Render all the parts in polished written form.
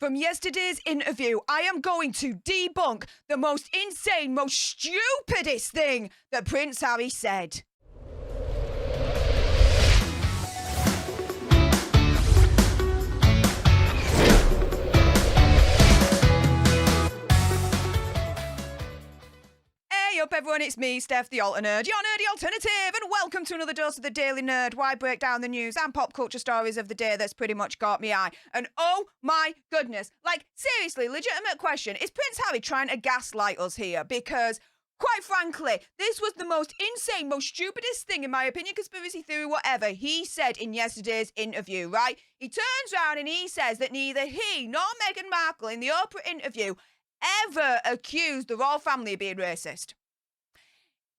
From yesterday's interview, I am going to debunk the most insane, most stupidest thing that Prince Harry said. Hey up everyone, it's me, Stef, the Alter Nerd, your nerdy alternative, and welcome to another dose of the Daily Nerd, where I break down the news and pop culture stories of the day that's pretty much caught me eye. And oh my goodness, like seriously, legitimate question, is Prince Harry trying to gaslight us here? Because quite frankly, this was the most insane, most stupidest thing, in my opinion, conspiracy theory, whatever, he said in yesterday's interview, right? He turns around and he says that neither he nor Meghan Markle in the Oprah interview ever accused the royal family of being racist.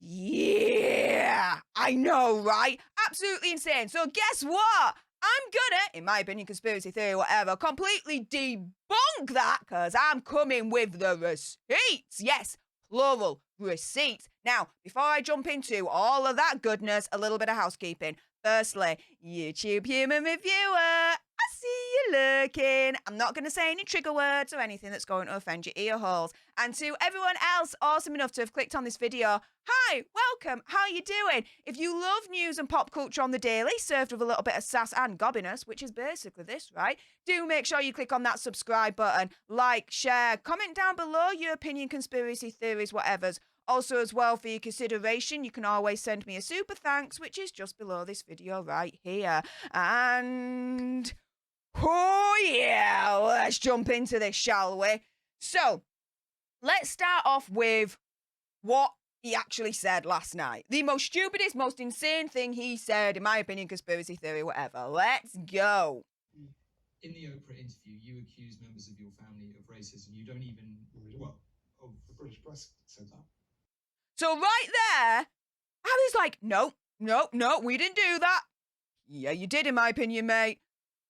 Yeah, I know, right? Absolutely insane. So guess what? I'm gonna, in my opinion, conspiracy theory, whatever, completely debunk that, because I'm coming with the receipts. Yes, plural, receipts. Now, before I jump into all of that goodness, a little bit of housekeeping. Firstly, YouTube human reviewer, I see you lurking. I'm not going to say any trigger words or anything that's going to offend your ear holes. And to everyone else awesome enough to have clicked on this video, hi, welcome, how you doing? If you love news and pop culture on the daily, served with a little bit of sass and gobbiness, which is basically this, right? Do make sure you click on that subscribe button, like, share, comment down below your opinion, conspiracy theories, whatever's. Also, as well, for your consideration, you can always send me a super thanks, which is just below this video right here. And oh yeah, let's jump into this, shall we? So, let's start off with what he actually said last night. The most stupidest, most insane thing he said, in my opinion, conspiracy theory, whatever. Let's go. In the Oprah interview, you accuse members of your family of racism. You don't even, well, The British press said that. So right there, Harry's like, no, we didn't do that. Yeah, you did, in my opinion, mate.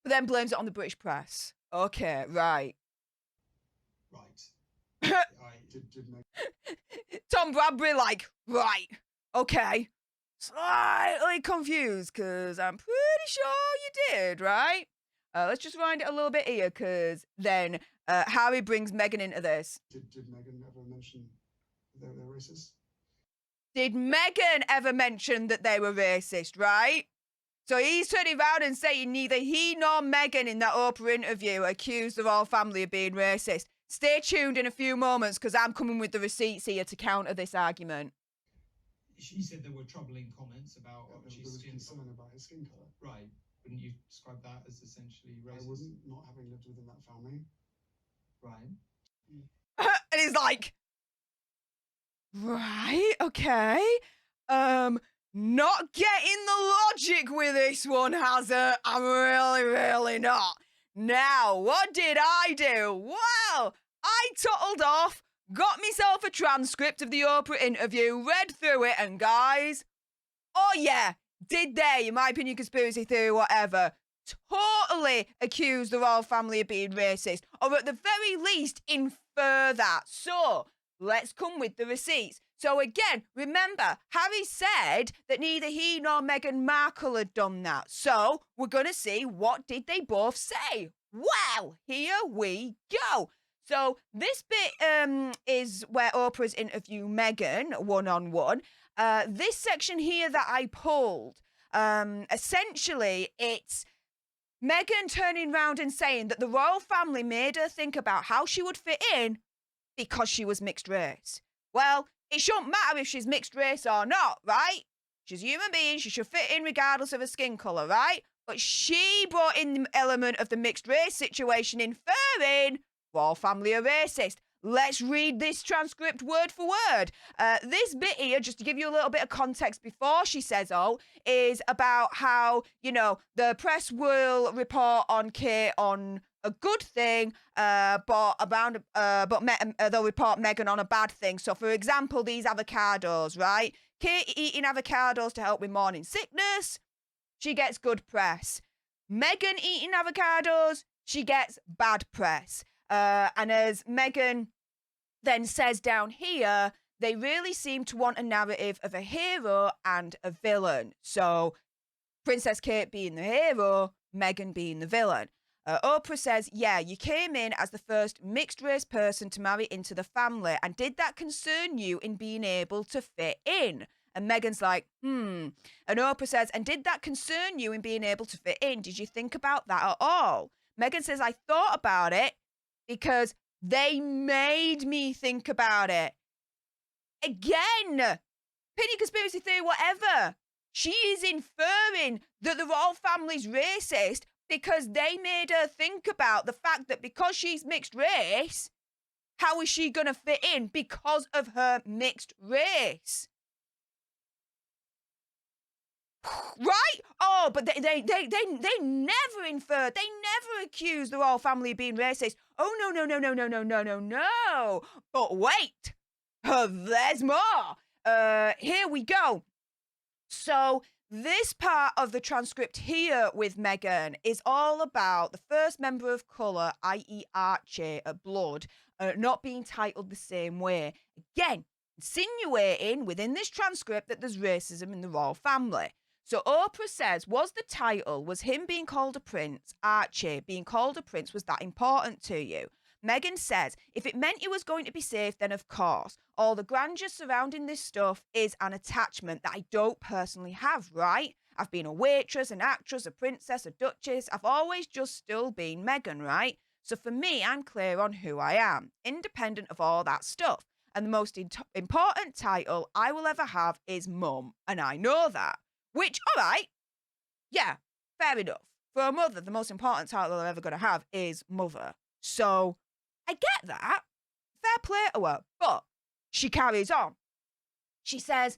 But then blames it on the British press. Okay, right. Right. Did Meg Tom Bradby, like, right, okay. Slightly confused, because I'm pretty sure you did, right? Let's just wind it a little bit here, because then Harry brings Meghan into this. did Meghan ever mention they're racist? Did Meghan ever mention that they were racist, right? So he's turning around and saying neither he nor Meghan in that Oprah interview accused the royal family of being racist. Stay tuned in a few moments, because I'm coming with the receipts here to counter this argument. She said there were troubling comments about There Archie's was skin concern color. about his skin colour. Right. Wouldn't you describe that as essentially I racist? wouldn't, not having lived within that family. Right. And he's like, right, okay. Not getting the logic with this one, Hazard. I'm really not. Now, what did I do? Well, I tottled off, got myself a transcript of the Oprah interview, read through it, and guys, oh yeah, did they, in my opinion, conspiracy theory, whatever, totally accuse the royal family of being racist, or at the very least infer that. So, let's come with the receipts. So again, remember, Harry said that neither he nor Meghan Markle had done that. So we're going to see, what did they both say? Well, here we go. So this bit is where Oprah's interview Meghan one-on-one. This section here that I pulled, essentially it's Meghan turning round and saying that the royal family made her think about how she would fit in because she was mixed race. Well, it shouldn't matter if she's mixed race or not, right? She's a human being. She should fit in regardless of her skin colour, right? But she brought in the element of the mixed race situation, inferring royal family are racist. Let's read this transcript word for word. This bit here, just to give you a little bit of context before she says is about how, you know, the press will report on Kate on a good thing, but they'll report Meghan on a bad thing. So, for example, these avocados, right? Kate eating avocados to help with morning sickness, she gets good press. Meghan eating avocados, she gets bad press. And as Meghan then says down here, they really seem to want a narrative of a hero and a villain. So, Princess Kate being the hero, Meghan being the villain. Oprah says, yeah, you came in as the first mixed-race person to marry into the family. And did that concern you in being able to fit in? And Meghan's like, And Oprah says, and did that concern you in being able to fit in? Did you think about that at all? Meghan says, I thought about it because they made me think about it. Again, opinion, conspiracy theory, whatever. She is inferring that the royal family's racist because they made her think about the fact that because she's mixed race, how is she going to fit in because of her mixed race? Right? Oh, but they never inferred, they never accused the royal family of being racist. Oh, no. But wait, there's more. Here we go. So this part of the transcript here with Meghan is all about the first member of colour, i.e. Archie, blood, not being titled the same way. Again, insinuating within this transcript that there's racism in the royal family. So Oprah says, was him being called a prince, Archie being called a prince, was that important to you? Meghan says, if it meant he was going to be safe, then of course. All the grandeur surrounding this stuff is an attachment that I don't personally have, right? I've been a waitress, an actress, a princess, a duchess. I've always just still been Meghan, right? So for me, I'm clear on who I am, independent of all that stuff. And the most important title I will ever have is mum, and I know that. Which, all right, yeah, fair enough. For a mother, the most important title I'm ever going to have is mother. So I get that. Fair play to her. But she carries on. She says,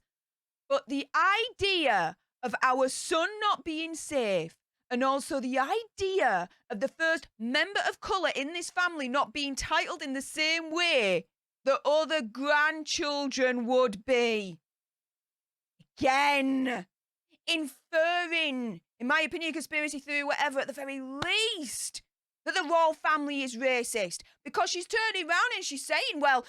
but the idea of our son not being safe and also the idea of the first member of colour in this family not being titled in the same way that other grandchildren would be. Again, inferring, in my opinion, conspiracy theory, whatever, at the very least, that the royal family is racist, because she's turning around and she's saying, well,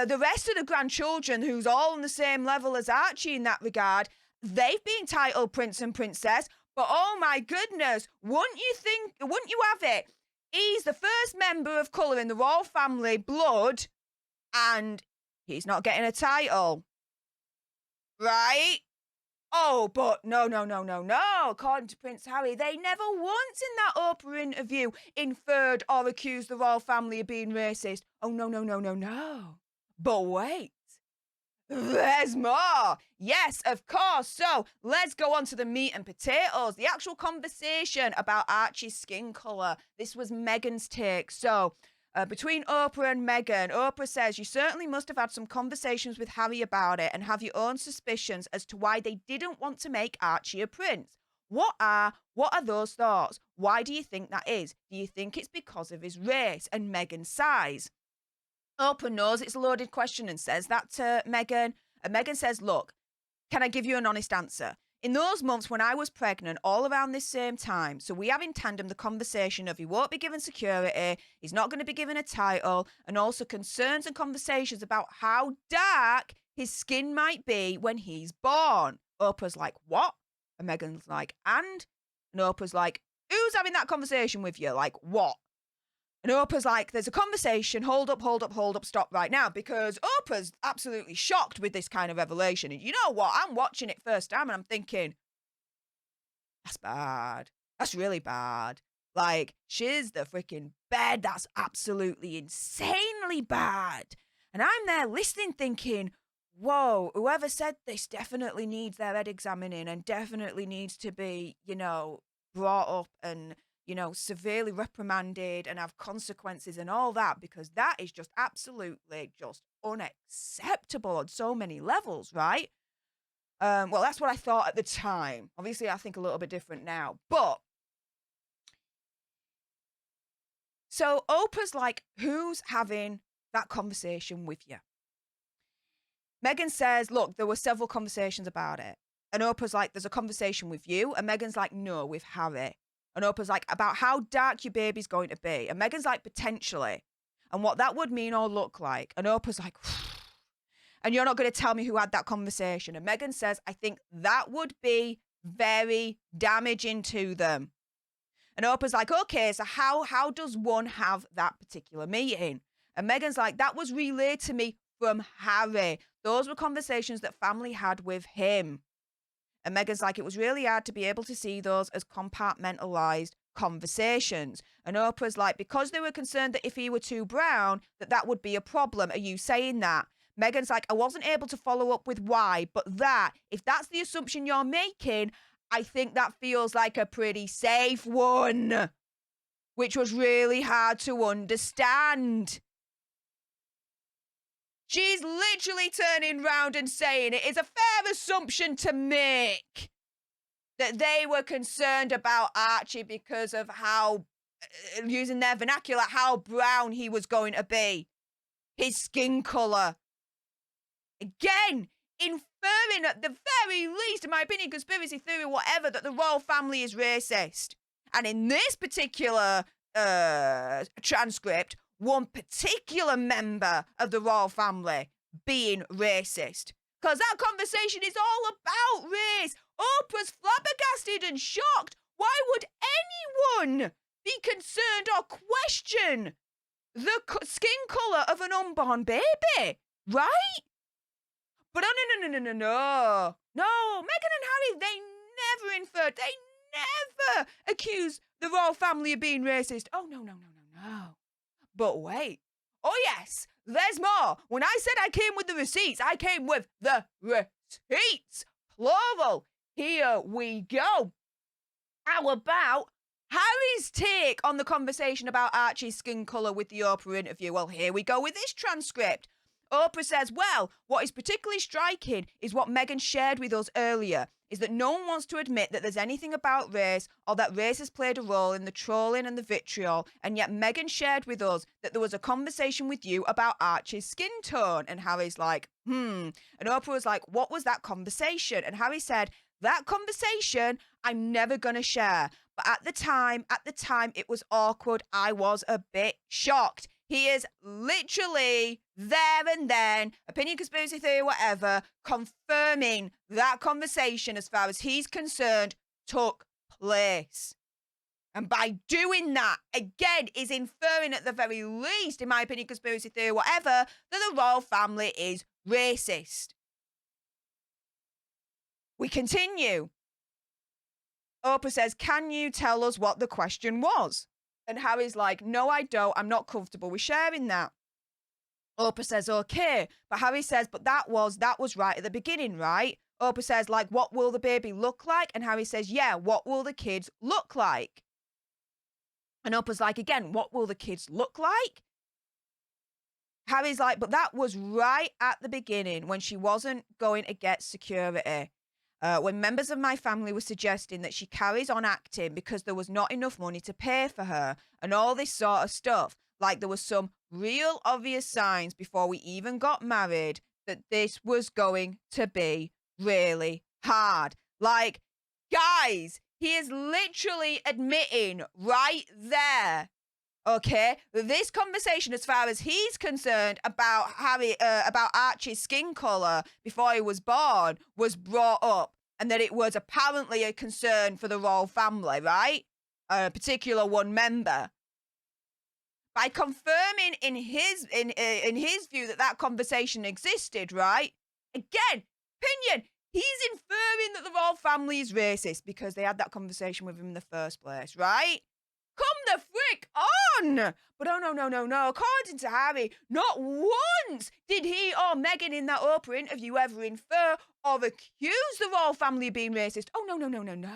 the rest of the grandchildren, who's all on the same level as Archie in that regard, they've been titled prince and princess, but oh my goodness, wouldn't you have it? He's the first member of colour in the royal family, blood, and he's not getting a title. Right? Oh, but no. According to Prince Harry, they never once in that Oprah interview inferred or accused the royal family of being racist. Oh, no. But wait, there's more. Yes, of course. So let's go on to the meat and potatoes. The actual conversation about Archie's skin colour. This was Meghan's take. So between Oprah and Meghan, Oprah says, you certainly must have had some conversations with Harry about it and have your own suspicions as to why they didn't want to make Archie a prince. What are those thoughts? Why do you think that is? Do you think it's because of his race? And Meghan's size? Oprah knows it's a loaded question and says that to Meghan. And Meghan says, look, can I give you an honest answer? In those months when I was pregnant, all around this same time, so we have in tandem the conversation of he won't be given security, he's not going to be given a title, and also concerns and conversations about how dark his skin might be when he's born. Oprah's like, what? And Meghan's like, and Oprah's like, who's having that conversation with you? Like, what? And Oprah's like, there's a conversation, hold up, stop right now, because Oprah's absolutely shocked with this kind of revelation. And you know what? I'm watching it first time and I'm thinking, that's bad. That's really bad. Like, she's the freaking bed. That's absolutely insanely bad. And I'm there listening thinking, whoa, whoever said this definitely needs their head examining and definitely needs to be, brought up and severely reprimanded and have consequences and all that, because that is just absolutely just unacceptable on so many levels, right? Well, that's what I thought at the time. Obviously, I think a little bit different now. But so Oprah's like, who's having that conversation with you? Meghan says, look, there were several conversations about it. And Oprah's like, there's a conversation with you. And Meghan's like, no, with Harry. And Oprah's like, about how dark your baby's going to be. And Meghan's like, potentially. And what that would mean or look like. And Oprah's like, and you're not going to tell me who had that conversation. And Meghan says, I think that would be very damaging to them. And Oprah's like, okay, so how does one have that particular meeting? And Meghan's like, that was relayed to me from Harry. Those were conversations that family had with him. And Meghan's like, it was really hard to be able to see those as compartmentalized conversations. And Oprah's like, because they were concerned that if he were too brown, that would be a problem. Are you saying that? Meghan's like, I wasn't able to follow up with why, but if that's the assumption you're making, I think that feels like a pretty safe one, which was really hard to understand. She's literally turning round and saying it is a fair assumption to make that they were concerned about Archie because of how, using their vernacular, how brown he was going to be. His skin colour. Again, inferring at the very least, in my opinion, conspiracy theory, whatever, that the royal family is racist. And in this particular transcript, one particular member of the royal family being racist. Because that conversation is all about race. Oprah's flabbergasted and shocked. Why would anyone be concerned or question the skin colour of an unborn baby? Right? But no. No, Meghan and Harry, they never inferred, they never accused the royal family of being racist. Oh, no. But wait. Oh, yes, there's more. When I said I came with the receipts, I came with the receipts. Plural. Here we go. How about Harry's take on the conversation about Archie's skin colour with the Oprah interview? Well, here we go with this transcript. Oprah says, well, what is particularly striking is what Meghan shared with us earlier, is that no one wants to admit that there's anything about race or that race has played a role in the trolling and the vitriol, and yet Meghan shared with us that there was a conversation with you about Archie's skin tone. And Harry's like, And Oprah was like, what was that conversation? And Harry said, that conversation I'm never going to share. But at the time, it was awkward. I was a bit shocked. He is literally there and then, opinion, conspiracy theory, whatever, confirming that conversation, as far as he's concerned, took place. And by doing that, again, is inferring at the very least, in my opinion, conspiracy theory, whatever, that the royal family is racist. We continue. Oprah says, can you tell us what the question was? And Harry's like, no, I don't. I'm not comfortable with sharing that. Oprah says, okay. But Harry says, but that was right at the beginning, right? Oprah says, like, what will the baby look like? And Harry says, yeah, what will the kids look like? And Oprah's like, again, what will the kids look like? Harry's like, but that was right at the beginning when she wasn't going to get security. When members of my family were suggesting that she carries on acting because there was not enough money to pay for her and all this sort of stuff. Like there was some real obvious signs before we even got married that this was going to be really hard. Like, guys, he is literally admitting right there, okay, this conversation, as far as he's concerned, about about Archie's skin colour before he was born, was brought up, and that it was apparently a concern for the royal family, right? A particular one member. By confirming in his view that conversation existed, right? Again, opinion. He's inferring that the royal family is racist because they had that conversation with him in the first place, right? Come the frick on! But oh, no. According to Harry, not once did he or Meghan in that Oprah interview ever infer or accuse the royal family of being racist. Oh, no.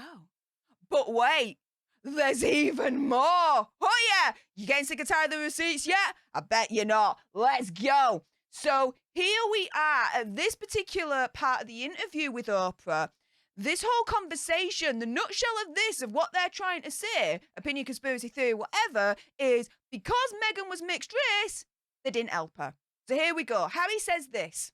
But wait, there's even more. Oh, yeah. You getting sick and tired of the receipts yet? I bet you're not. Let's go. So here we are at this particular part of the interview with Oprah. This whole conversation, the nutshell of this, of what they're trying to say, opinion, conspiracy theory, whatever, is because Meghan was mixed race, they didn't help her. So here we go. Harry says this.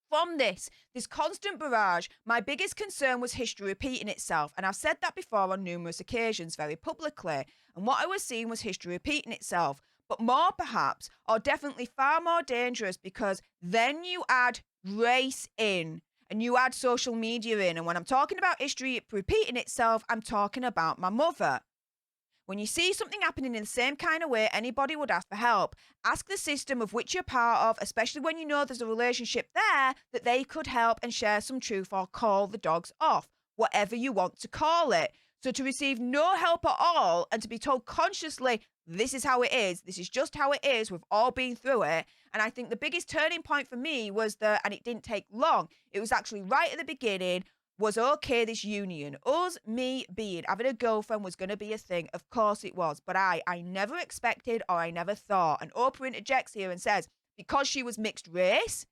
From this constant barrage, my biggest concern was history repeating itself. And I've said that before on numerous occasions, very publicly. And what I was seeing was history repeating itself. But more perhaps, or definitely far more dangerous, because then you add race in. And you add social media in. And when I'm talking about history repeating itself, I'm talking about my mother. When you see something happening in the same kind of way, anybody would ask for help. Ask the system of which you're part of, especially when you know there's a relationship there, that they could help and share some truth or call the dogs off, whatever you want to call it. So to receive no help at all and to be told consciously, this is how it is, this is just how it is, we've all been through it. And I think the biggest turning point for me was that, and it didn't take long, it was actually right at the beginning, was okay, this union. Us, me being, having a girlfriend was going to be a thing. Of course it was. But I never expected or I never thought. And Oprah interjects here and says, because she was mixed race?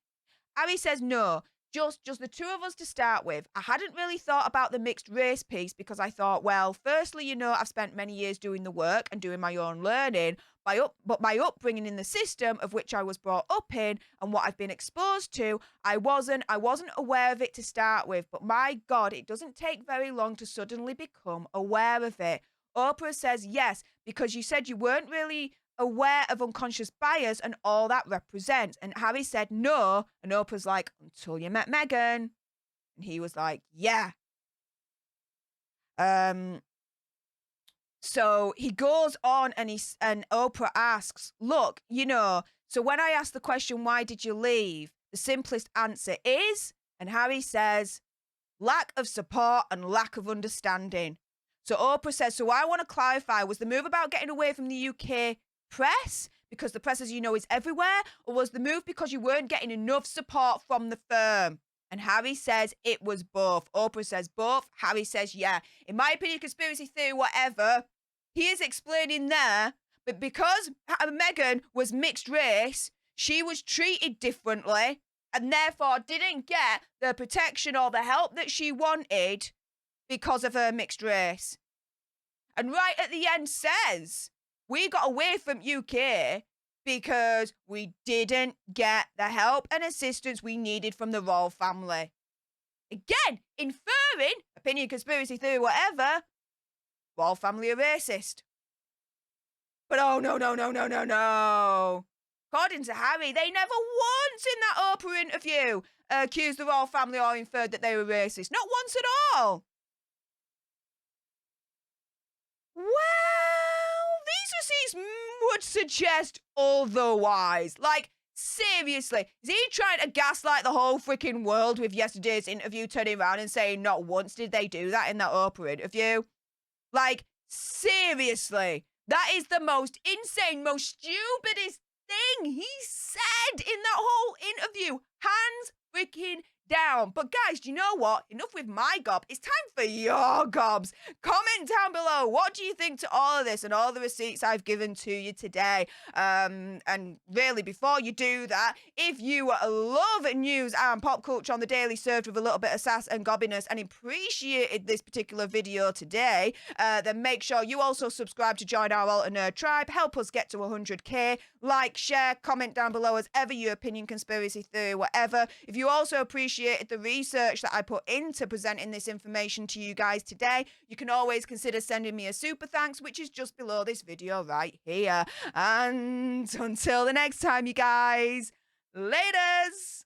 Harry says, no, just the two of us to start with. I hadn't really thought about the mixed race piece because I thought, well, firstly, I've spent many years doing the work and doing my own learning. But my upbringing in the system of which I was brought up in and what I've been exposed to, I wasn't aware of it to start with. But my God, it doesn't take very long to suddenly become aware of it. Oprah says yes, because you said you weren't really aware of unconscious bias and all that represents. And Harry said no. And Oprah's like, until you met Meghan. And he was like, yeah. So he goes on and Oprah asks, look, so when I asked the question, why did you leave? The simplest answer is, and Harry says, lack of support and lack of understanding. So Oprah says, so I want to clarify, was the move about getting away from the UK press? Because the press, as you know, is everywhere? Or was the move because you weren't getting enough support from the firm? And Harry says it was both. Oprah says both. Harry says, yeah. In my opinion, conspiracy theory, whatever, he is explaining there, but because Meghan was mixed race, she was treated differently and therefore didn't get the protection or the help that she wanted because of her mixed race. And right at the end says, we got away from UK because we didn't get the help and assistance we needed from the royal family. Again, inferring, opinion, conspiracy theory, whatever, royal family are racist. But oh, no. According to Harry, they never once in that Oprah interview accused the royal family or inferred that they were racist. Not once at all. Well, these receipts would suggest otherwise. Like, seriously, is he trying to gaslight the whole freaking world with yesterday's interview, turning around and saying not once did they do that in that Oprah interview? Like, seriously, that is the most insane, most stupidest thing he said in that whole interview. Hands freaking down. But guys, do you know what? Enough with my gob. It's time for your gobs. Comment down below. What do you think to all of this and all the receipts I've given to you today? And really, before you do that, if you love news and pop culture on the daily, served with a little bit of sass and gobbiness, and appreciated this particular video today, then make sure you also subscribe to join our Alter Nerd tribe. Help us get to 100k. Like, share, comment down below as ever your opinion, conspiracy theory, whatever. If you also appreciated the research that I put into presenting this information to you guys today, you can always consider sending me a super thanks, which is just below this video right here. And until the next time, you guys, laters!